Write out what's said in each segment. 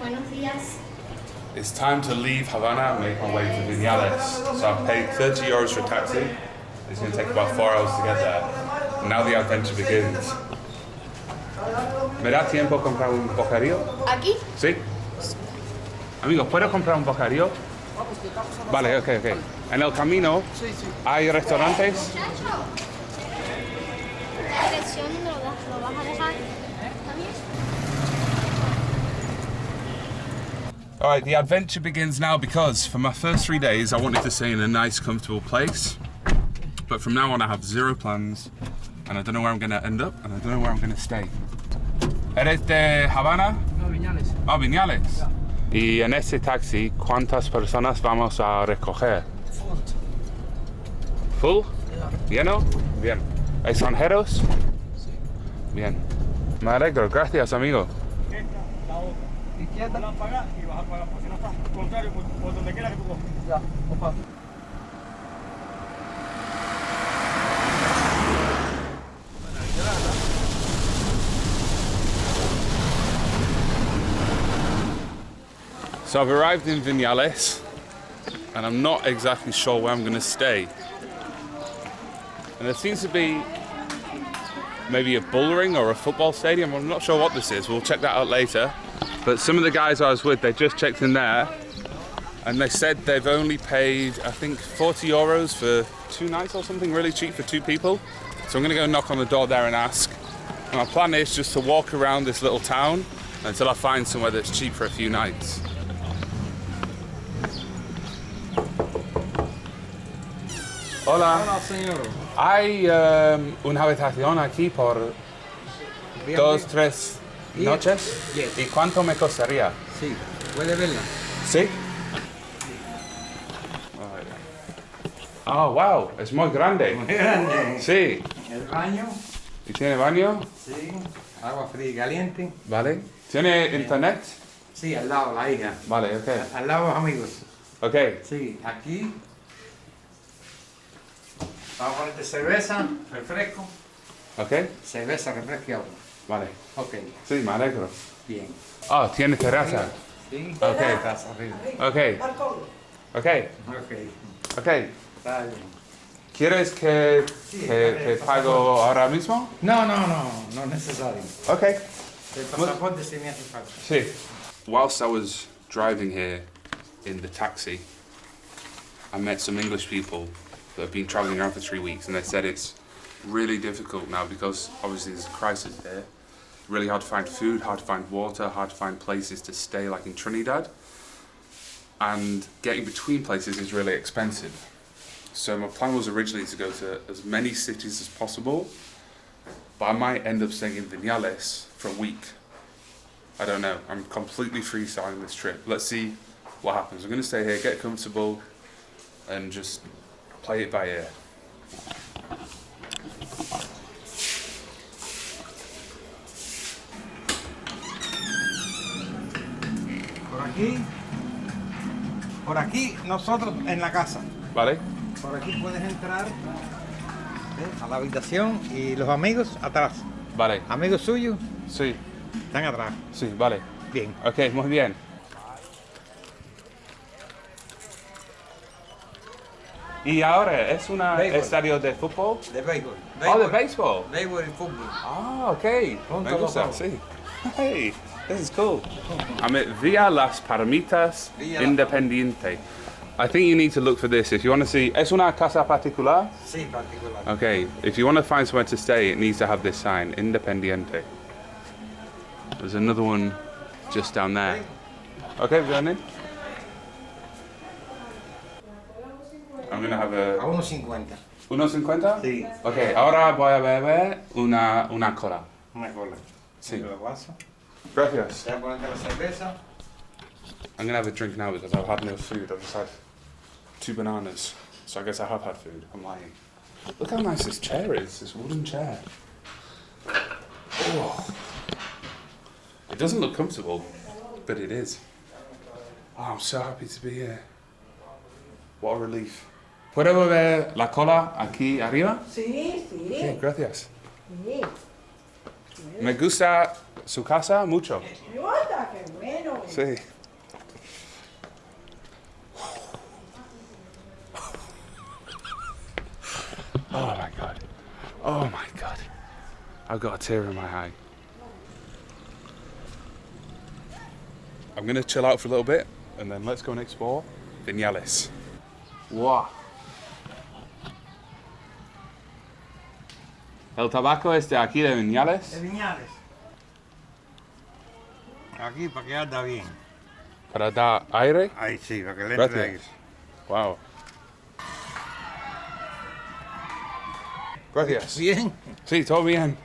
Buenos días. It's time to leave Havana and make my way to Vinales. So I've paid €30 for a taxi. It's going to take about 4 hours to get there. Now the adventure begins. ¿Me da tiempo comprar un bocadillo? ¿Aquí? Sí. Amigos, ¿puedo comprar un bocadillo? Vale, ok. En el camino, ¿hay restaurantes? La dirección lo vas a dejar. ¿Está bien? Alright, the adventure begins now because for my first 3 days I wanted to stay in a nice, comfortable place. But from now on I have zero plans and I don't know where I'm going to end up and I don't know where I'm going to stay. ¿Eres de Havana? No, Viñales. Ah, Viñales. Y en ese taxi, ¿cuántas personas vamos a recoger? ¿Full? ¿Lleno? Bien. ¿Extranjeros? Sí. Bien. Me alegro, gracias amigo. Izquierda. La pagas y vas a pagar, porque si no estás contrario, por donde quiera que tú cojas. Ya, opa. So I've arrived in Vinales and I'm not exactly sure where I'm going to stay. And there seems to be maybe a bull ring or a football stadium. I'm not sure what this is. We'll check that out later. But some of the guys I was with, they just checked in there and they said they've only paid, I think, €40 for 2 nights or something, really cheap for 2 people. So I'm going to go knock on the door there and ask. And my plan is just to walk around this little town until I find somewhere that's cheap for a few nights. Hola. Hola, señor. Hay una habitación aquí por 2, 3 noches. Yes. ¿Y cuánto me costaría? Sí, puede verla. ¿Sí? Oh, wow, es muy grande. Muy grande. Sí. El baño. ¿Y tiene baño? Sí. Agua fría y caliente. Vale. ¿Tiene internet? Sí, al lado, la hija. Vale, ok. Al lado, los amigos. Ok. Sí, aquí. Vamos a ponerte cerveza, refresco. Ok. Cerveza, refresco y agua. Vale. Ok, Sí, me alegro. bien. Ah, tiene terraza. Sí. Ok. Estás arriba. Ok. Ok. Ok, Ok. está bien. ¿Quieres que pago ahora mismo? No es necesario. Ok. El pasaporte sí me hace falta. See, whilst I was driving here in the taxi, I met some English people that have been travelling around for 3 weeks, and they said it's really difficult now because obviously there's a crisis here. Really hard to find food, hard to find water, hard to find places to stay like in Trinidad. And getting between places is really expensive. So my plan was originally to go to as many cities as possible, but I might end up staying in Vinales for a week. I don't know. I'm completely freestyling this trip. Let's see what happens. I'm going to stay here, get comfortable, and just play it by ear. Por aquí nosotros en la casa. Vale? Por aquí puedes entrar a la habitación y los amigos atrás. Vale. Amigos suyos Sí, están atrás. sí, vale. Bien. Ok, muy bien. Y ahora, ¿es un estadio de fútbol? De béisbol. Oh, de béisbol. Béisbol y fútbol. Ah, ok. Punto Me gusta, local. sí. Hey, this is cool. I'm at Villa Las Palmitas Villa Las Independiente. I think you need to look for this if you want to see. ¿Es una casa particular? Sí, particular. Okay, if you want to find somewhere to stay, it needs to have this sign, Independiente. There's another one just down there. Okay, we're going in. I'm going to have A a... 1.50. 1.50? Sí. Okay, ahora voy a beber una cola. Una cola. Sí. Lo vaso. Gracias. Ya ponerte la cerveza. I'm going to have a drink now because I've had no food. I've just had 2 bananas. So I guess I have had food. I'm lying. Look how nice this chair is, this wooden chair. Oh. It doesn't look comfortable, but it is. Oh, I'm so happy to be here. What a relief. ¿Puedo ver la cola aquí arriba? Sí, sí. Sí, gracias. Sí. Me gusta su casa mucho. Me gusta. qué bueno. Sí. Oh my god. Oh my god. I've got a tear in my eye. I'm gonna chill out for a little bit and then let's go and explore Vinales. Wow. El tabaco es de aquí de Vinales. De Viñales. Aquí para que anda bien. Para dar aire. Ahí sí, para que le entre aire. Gracias. Wow. Gracias. Bien. Sí, todo bien.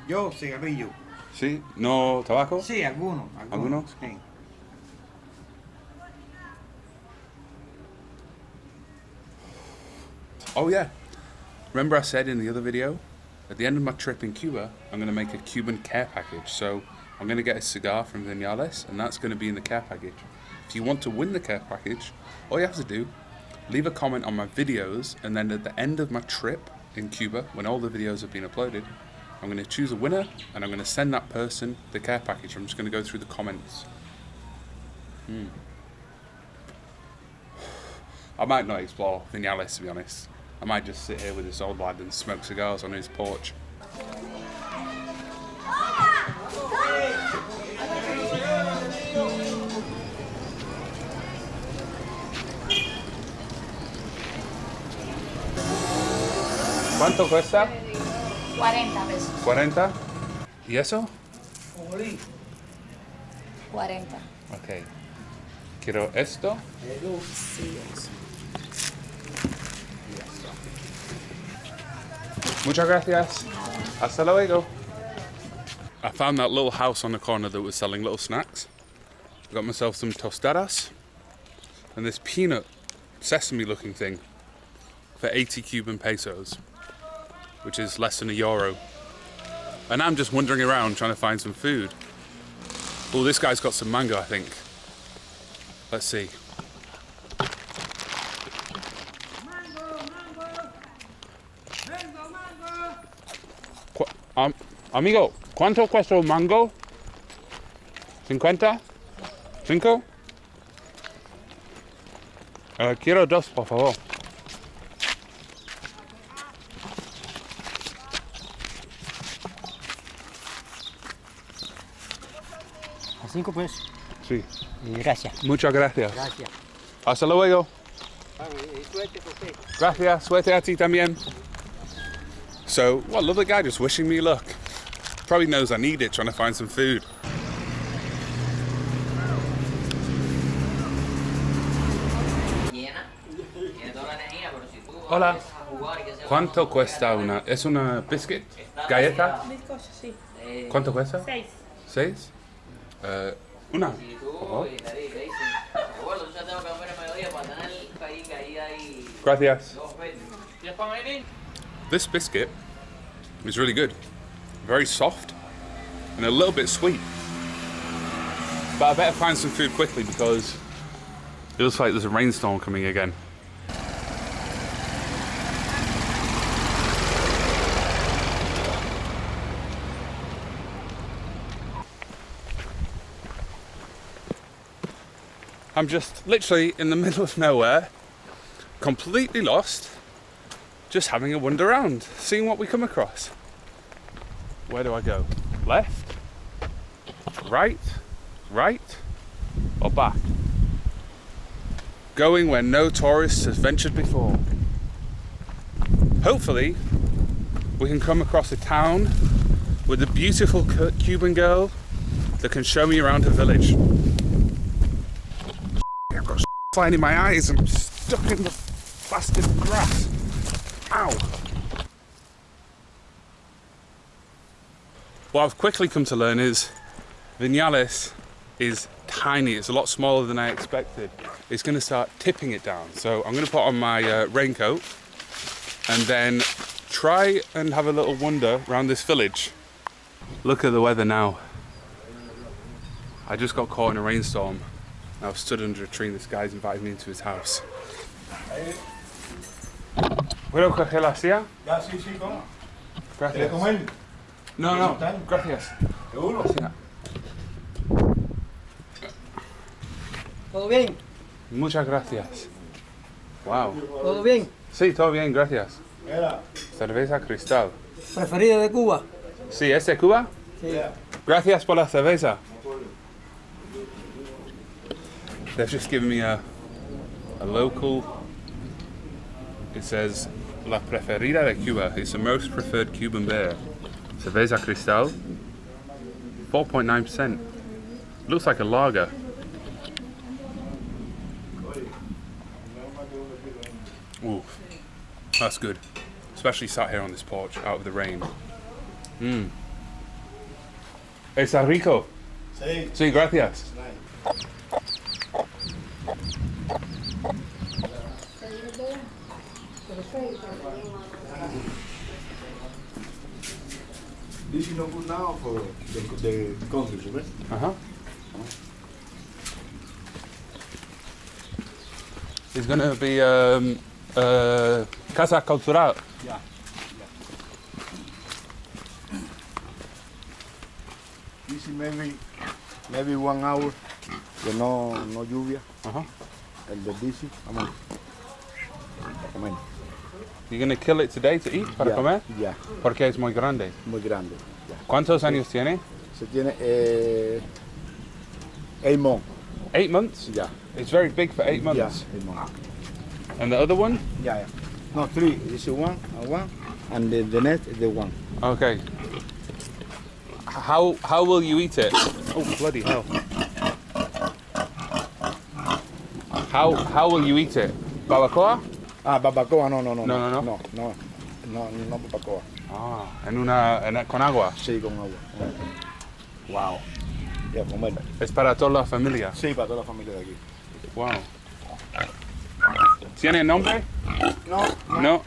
Yo, cigarrillo. Sí, no tabaco. Sí, algunos. ¿Algunos? Sí. Oh yeah. Remember I said in the other video, at the end of my trip in Cuba, I'm going to make a Cuban care package. So I'm going to get a cigar from Vinales, and that's going to be in the care package. If you want to win the care package, all you have to do, leave a comment on my videos, and then at the end of my trip in Cuba, when all the videos have been uploaded, I'm going to choose a winner, and I'm going to send that person the care package. I'm just going to go through the comments. I might not explore Vinales, to be honest. I might just sit here with this old lad and smoke cigars on his porch. ¿Cuánto cuesta? 40 pesos. 40. ¿Y eso? 40. Ok. Quiero esto. Sí, eso. Y esto. Muchas gracias. Hasta luego. I found that little house on the corner that was selling little snacks. I got myself some tostadas and this peanut sesame looking thing for 80 Cuban pesos, which is less than €1. And I'm just wandering around trying to find some food. Oh, this guy's got some mango, I think. Let's see. Amigo, ¿cuánto cuesta un mango? 50? 5? Quiero 2, por favor. ¿A 5 pesos? Sí. Gracias. Muchas gracias. Gracias. Hasta luego. Suerte, José. Gracias. Suerte a ti también. So, what a lovely guy just wishing me luck. Probably knows I need it, trying to find some food. Hola. ¿Cuánto cuesta una? ¿Es una biscuit? ¿Galleta? Bizcocho, sí. ¿Cuánto cuesta? 6. 6. Una. Por favor. Gracias. This biscuit is really good. Very soft and a little bit sweet. But I better find some food quickly because it looks like there's a rainstorm coming again. I'm just literally in the middle of nowhere, completely lost, just having a wander around, seeing what we come across. Where do I go? Left? Right? Right? Or back? Going where no tourist has ventured before. Hopefully, we can come across a town with a beautiful Cuban girl that can show me around her village. I've got flying in my eyes. I'm stuck in the blasted grass. Ow! What I've quickly come to learn is Vinales is tiny. It's a lot smaller than I expected. It's going to start tipping it down. So I'm going to put on my raincoat and then try and have a little wander around this village. Look at the weather now. I just got caught in a rainstorm. I've stood under a tree and this guy's invited me into his house. ¿Puedo coger la silla? Ya, sí, sí, ¿cómo? Gracias. ¿Quieres comer? No, no, gracias. ¿Seguro? La silla. ¿Todo bien? Muchas gracias. Wow. ¿Todo bien? Sí, todo bien, gracias. Cerveza cristal. ¿Preferida de Cuba? Sí, ¿es de Cuba? Sí. Gracias por la cerveza. They've just given me a local. It says La preferida de Cuba. It's the most preferred Cuban beer. Cerveza cristal. 4.9%. Looks like a lager. Ooh, that's good. Especially sat here on this porch out of the rain. ¿Está rico? Sí. Sí, gracias. This is not good now for the countries, right? Uh-huh. It's gonna be Casa Cultural. Yeah. This is maybe 1 hour de no lluvia. Uh-huh. El de bici, vamos. Comer. You're gonna kill it today to eat para comer? Ya, Porque es muy grande. muy grande. Ya. ¿Cuántos años tiene? Se tiene 8 months. 8 months? Ya. It's very big for 8 Ya, months. 8 months. And the other one? Yeah. No, 3. This is one, and the next is the one. Okay. How will you eat it? Oh bloody hell! How will you eat it? Barbacoa? Ah, barbacoa, no. No. No barbacoa. Ah, con agua. Sí, con agua. Wow. Ya, comer. Es para toda la familia. Sí, para toda la familia de aquí. Wow. ¿Tiene nombre? No. No.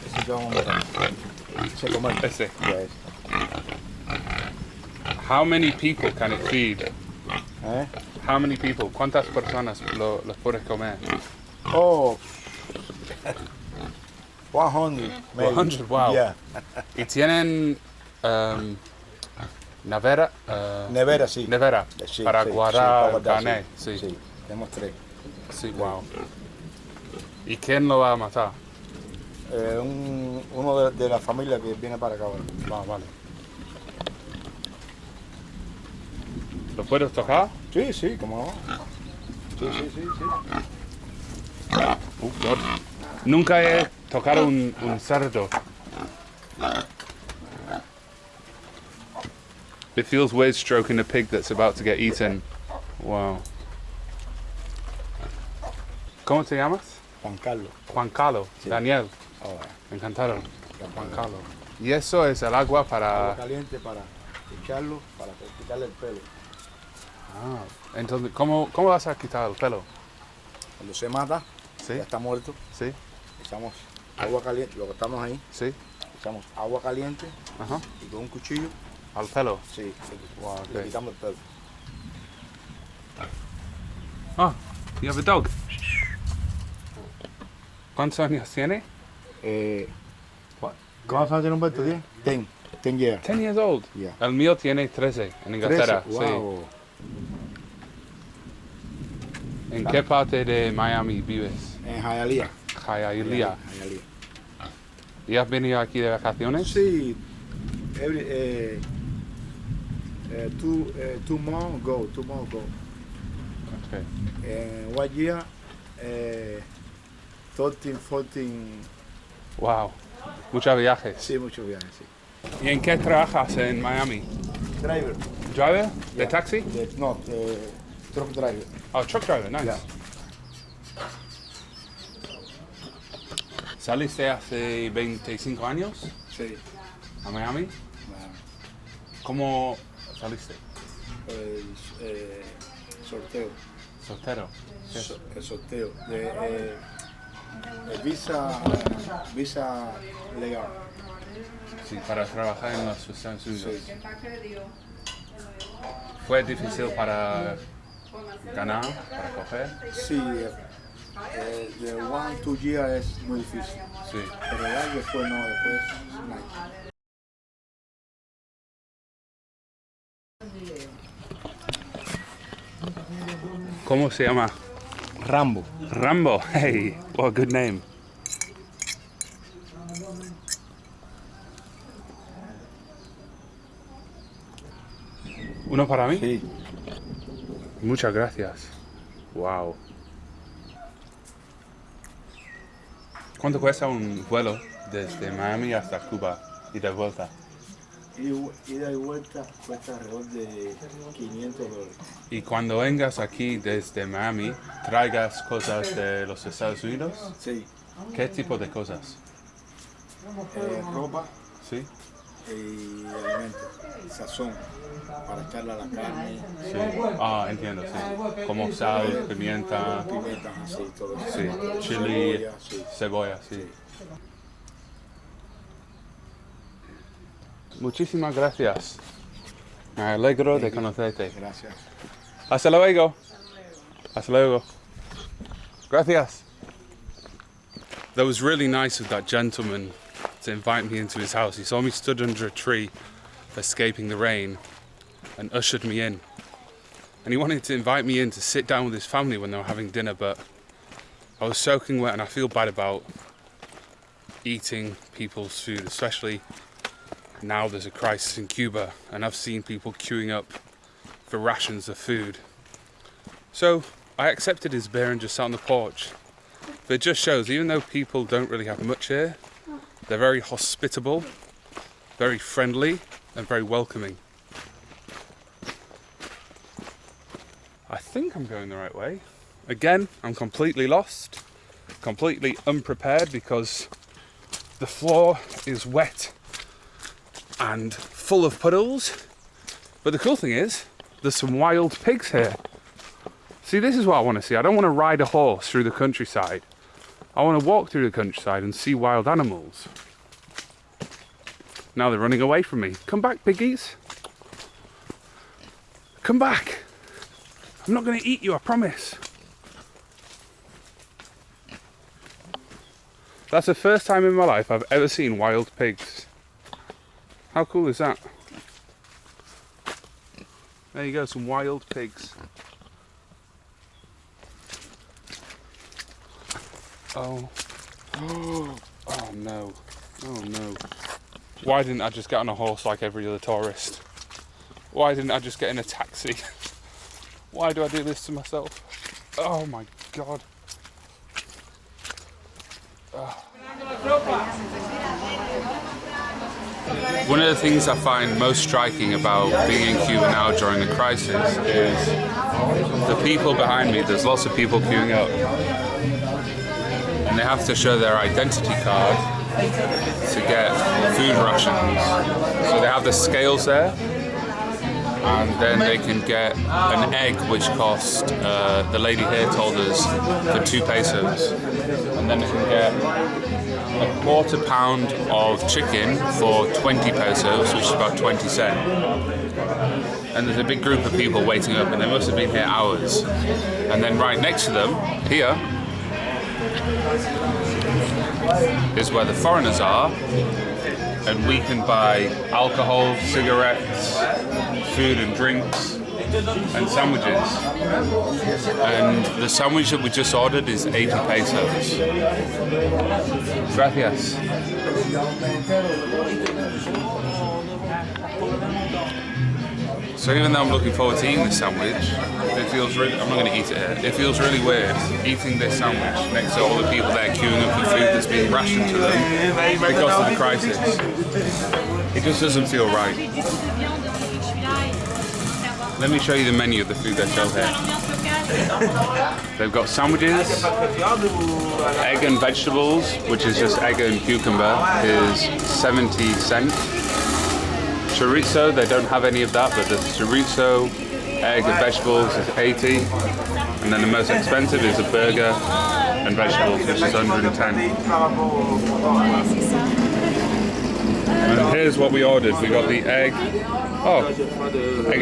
Ese que vamos a meter. Ese comer. Ese. Ya es. How many people can it feed? ¿Eh? How many people? ¿Cuántas personas lo puedes comer? Oh. 100. Maybe. 100, wow. Yeah. ¿Y tienen nevera? Nevera, sí. Nevera. Sí, para sí, guardar sí, para carne. sí. Sí. Sí, tenemos 3. Sí, wow. ¿Y quién lo va a matar? Uno de la familia que viene para acá ahora. Vale. ¿Lo puedes tocar? Sí, como no. Sí. God. Nunca he tocado un cerdo. It feels weird stroking a pig that's about to get eaten. Wow. ¿Cómo te llamas? Juan Carlos. Juan Carlos. Sí. Daniel. Oh, Encantado. Juan Carlos. Y eso es el agua para... agua caliente para echarlo, para quitarle el pelo. Ah, entonces, ¿cómo vas a quitar el pelo? Cuando se mata, Sí. ya está muerto, Sí, echamos agua caliente, lo que estamos ahí, sí. echamos agua caliente Ajá. y con un cuchillo, Al pelo. sí, Wow, le okay. quitamos el pelo. Ah, you have a dog. ¿Cuántos años tiene? ¿Cuántos años tiene Humberto? 10. 10 years. 10 years old. Yeah. El mío tiene 13 en Inglaterra. 13. Wow. Sí. ¿En qué parte de Miami vives? En Hialeah. Hialeah. Hialeah. ¿Y has venido aquí de vacaciones? Sí. Two months ago. Okay. In 1 year, 13, 14. Wow. Muchos viajes. Sí, muchos viajes, sí. ¿Y en qué trabajas en Miami? Driver. ¿Driver? ¿De Yeah. taxi? No, truck driver. Oh, truck driver, nice. Yeah. ¿Saliste hace 25 años Sí. a Miami? ¿Cómo saliste? Sorteo. Soltero. ¿Qué es? El sorteo. Visa legal. Sí, para trabajar en los Estados Unidos. Sí. ¿Fue difícil para ganar, para coger? Sí, de 1 2 years es muy difícil. Sí. Pero ya después no, después nice. ¿Cómo se llama? Rambo. Rambo. Hey, what a good name. ¿Uno para mí? Sí. Muchas gracias. Wow. ¿Cuánto cuesta un vuelo desde Miami hasta Cuba y de vuelta? Ida y vuelta cuesta alrededor de $500. Y cuando vengas aquí desde Miami, traigas cosas de los Estados Unidos. Sí. ¿Qué tipo de cosas? Ropa Sí. y alimentos. Sazón para echarle a la carne. Sí. Ah, entiendo, sí. Como sal, pimienta, Pimientas así, todo eso. sí, chili, Cebolla, sí. cebolla, sí. Muchísimas gracias. Me alegro de conocerte. Gracias. Hasta luego. Hasta luego. Gracias. That was really nice of that gentleman to invite me into his house. He saw me stood under a tree, escaping the rain, and ushered me in. And he wanted to invite me in to sit down with his family when they were having dinner, but I was soaking wet and I feel bad about eating people's food, especially now there's a crisis in Cuba and I've seen people queuing up for rations of food. So I accepted his beer and just sat on the porch. But it just shows, even though people don't really have much here, they're very hospitable, very friendly and very welcoming. I think I'm going the right way. Again, I'm completely lost, completely unprepared because the floor is wet and full of puddles. But the cool thing is, there's some wild pigs here. See, this is what I want to see. I don't want to ride a horse through the countryside. I want to walk through the countryside and see wild animals. Now they're running away from me. Come back, piggies. Come back. I'm not going to eat you, I promise. That's the first time in my life I've ever seen wild pigs. How cool is that? There you go, some wild pigs. Oh. Oh no. Oh no. Why didn't I just get on a horse like every other tourist? Why didn't I just get in a taxi? Why do I do this to myself? Oh my god. One of the things I find most striking about being in Cuba now during the crisis is the people behind me. There's lots of people queuing up and they have to show their identity card to get food rations. So they have the scales there and then they can get an egg which cost, the lady here told us, for 2 pesos. And then they can get a quarter pound of chicken for 20 pesos, which is about 20 cents. And there's a big group of people waiting up, and they must have been here hours. And then right next to them, here, is where the foreigners are, and we can buy alcohol, cigarettes, food and drinks, and sandwiches. And the sandwich that we just ordered is 80 pesos. Gracias. So even though I'm looking forward to eating this sandwich, it feels really, I'm not going to eat it here, it feels really weird eating this sandwich next to all the people there queuing up for food that's being rationed to them because of the crisis. It just doesn't feel right. Let me show you the menu of the food they sell here. They've got sandwiches, egg and vegetables, which is just egg and cucumber, is 70 cents. Chorizo, they don't have any of that, but the chorizo, egg and vegetables is 80. And then the most expensive is a burger and vegetables, which is 110. And here's what we ordered. We got the egg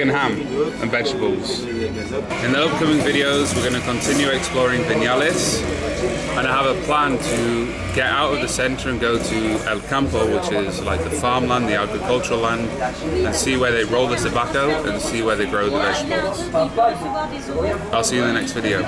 and ham and vegetables. In the upcoming videos, we're going to continue exploring Vinales, and I have a plan to get out of the center and go to El Campo, which is like the farmland, the agricultural land, and see where they roll the tobacco and see where they grow the vegetables. I'll see you in the next video.